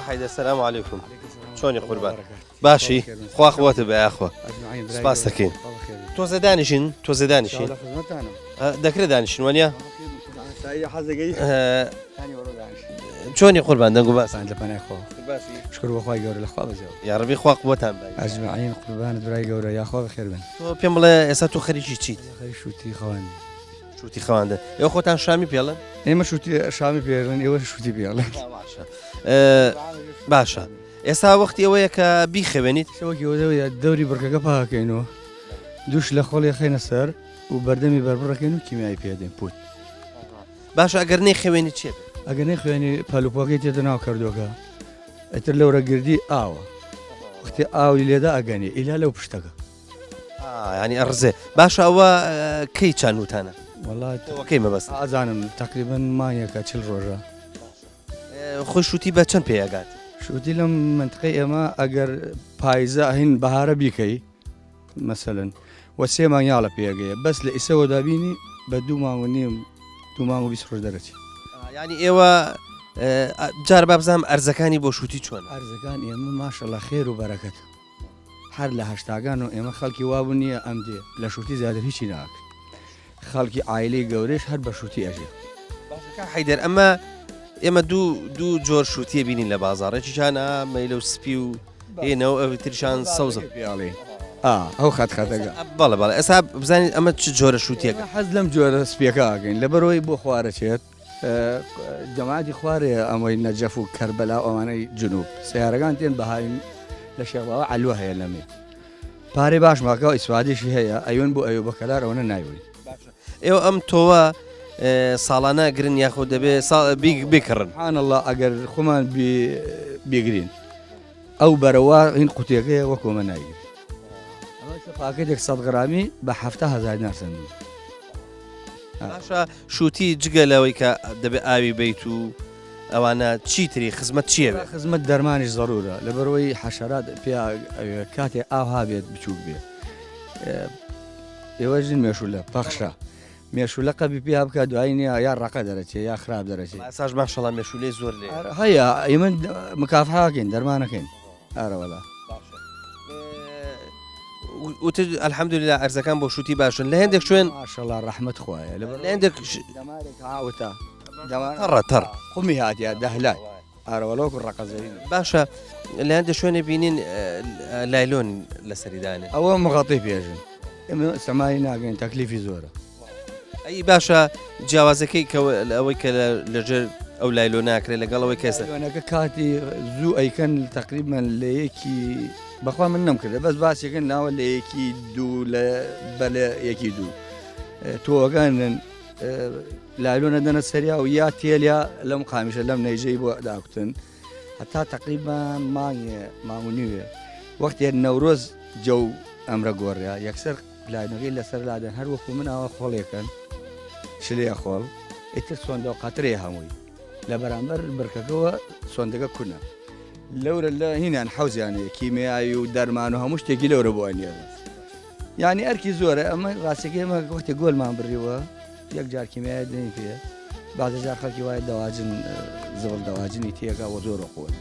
حيدر السلام عليكم. شلوني قربان؟ باشي خوا خوات بيا اخوا سپاس دەکەین. تۆزە دانیشین دەکرێت دانیشن وانە چۆنی قوربان دەنگ و باس شکر بەخوای گەورە لەخوا بەزێەوە یاڕەبی خوا قووەتان بە ئەجمعین قوربانت برای گەورە یاخوا بەخێر بن. تۆ پێم بڵێ ئێستا تۆ خەریکی چیت؟ خەری شووتی خەوان شووتی خەواندە. ئێوە خۆتان شامی پێڵن؟ ئێمە شووتی شامی پێڵن ئێوە شووتی پێڵن. باشە ئێستا وەختی ئەوەیە کە بیخەوێنیت شەوەکیەوە دەوری بڕکەکە پاکەینەوە دووش لە خۆڵی خەینە سەر و بەردەمی بەربڕەکەین و کیمیایی پێدەین پوت. باشە ئەگەر نەیخەوێنی چێ ئەگەر نەیخوێنی پەلوپۆکەی تێدە ناو کردوەکە ئەتر لەورە گردی ئاوە وەختی ئاوی لێدا ئەگەنی ئیلا لەو پشتەکە ینی ئەڕزێ. باشە ئەوە کەی چانوتانە؟ وڵاتەوەکەی مەبەست ئازانم تقریبن مانیەکە 40 ڕۆژە. خۆی شووتی بە چەند پێیاگات؟ شووتی لەم منطقەی ئێمە ئەگەر پاییزە هین بەهارە بیکەی مەسەلەن وە 3 مانگیاڵە پێگەیە بەس لە ئیسەوە دابینی بە 2 مانگ و نیم 2 مانگ و 20 ڕۆژ دەرەچی. ینی ئێوە جار بابزانم ئەرزەکانی بۆ شووتی چۆن؟ ئەرزەکان ئێمە ماشەڵڵا خێر و بەرەکەت هەر لە هەشتاگان و ئێمە خەڵکی وابوو نییە ئەم دێ لە شووتی زیاتر هیچی ناکە خەڵکی ئایلەی گەورەش هەر بە شووتی ئەژێ. حیدەر ئەمە ئێمە دوو جۆر شووتیە بینین لە بازاڕێکی چانە مەیلە و سپی و هێنەوە ئەو تریشان سەوزە پیاڵێ ئەو خەتەکە بەڵێ بەڵێ ئێستا بزانین ئەمە چ جۆرە شووتیەکە؟ حەز لەم جۆرە سپیەکە ئاگەین لەبەرەوەی بۆ خوارەچێت جەماعەتی خوارێ ئەمەی نەجەف و کەربەلا ئەوانەی جنوب سیارەکان تێن بەهایم لە شێڵەوە عەلوە هەیە لەمێ پارەی باش ماکەوە ئیسوادیشی هەیە ئەوێن بۆ ئەوێ بەکەلار ئەوەنە نایوەی. ئێوە ئەم تۆوە ساڵانە گرن یاخۆ دەبێ بکڕن سبحانەڵڵا ئەگەر خۆمان بێگرین ئەو بەرەوە هین قوتیەکەی وەکۆمە نایگرین پاکێتێک 100 گرامی بە 7,000 ناسەندی. باشە شووتی جگە لەوەی کە دەبێ ئاوی بیت و ئەوانە چیتری خزمەت چییە؟ خزمەت دەرمانیش زەڕورە لەبەرەوەی حەشەرات پێ کاتێ ئاوها بێت بچووک بێ ئێوەژین مێشولە پەخشە مێشولە قەبی پێ بکە دوایی نیە یا ڕقە دەرەچێ یا خراپ دەرەچێت ئاساش ماشەڵا مێشولێ زۆر لێ هەیە ئێمە مکافحاکەین دەرمانەکەین ئارەوەلا. وتر الحەمدوللا ئەرزەکان بۆ شووتی باشن لە هێندێک شوێن ماشەڵا ڕەحمەت خوایە لە هێندێک هاوتە تەڕ قومی هاتیە دەهلای ئارەوەلۆک ڕقەزەین. باشە لە هەندێک شوێنە بینین لایلۆن لە سەریدانێ ئەوە مغەڵتی پێژن ئێمە سەمای ناگەین تەکلیفی زۆرە. ئەی باشە جیاوازەکەی ئەوەی کە لەژێر ئەو لایلۆ ناکرێت لەگەڵەوەی کەسە لایلۆنەکە کاتی زوو ئەیکەن تقریبان لە یەکی بەخوا من نەمکردە بەس باسێکن ناوە لە یەکی دوو لە بەلە یەکی دوو تۆگەن لایلۆنە دەنە سەریا و یا تێلیا لەم قامیشە لەم نەیجەی بۆ داکوتن هەتا تقریبان مانگونیوێ وەختێ نەورۆز جەو ئەمرە گۆڕیا یەکسەر لایەنەکەی لەسەر لادەن هەر وەکو من ئاوە خۆڵێکن شلەیە خۆڵ ئیتر سۆندە و قاترێ هەمووی لە بەرامبەر بڕکەکەەوە سۆندەکە کونە لەورە لە هینیان حوزیانەیە کیمیایی و دەرمان و هەموو شتێکی لەورە بۆوانە یعنی ئەرکی زۆرە ئەمە ڕاستێکی ئەمە وەختی گۆلمان بڕیوە یەک جار کیمیایی دەنی پێ بازە جار خەڵکی وایە دەواجن زڵ دەواجنی تێگا وە زۆر خۆن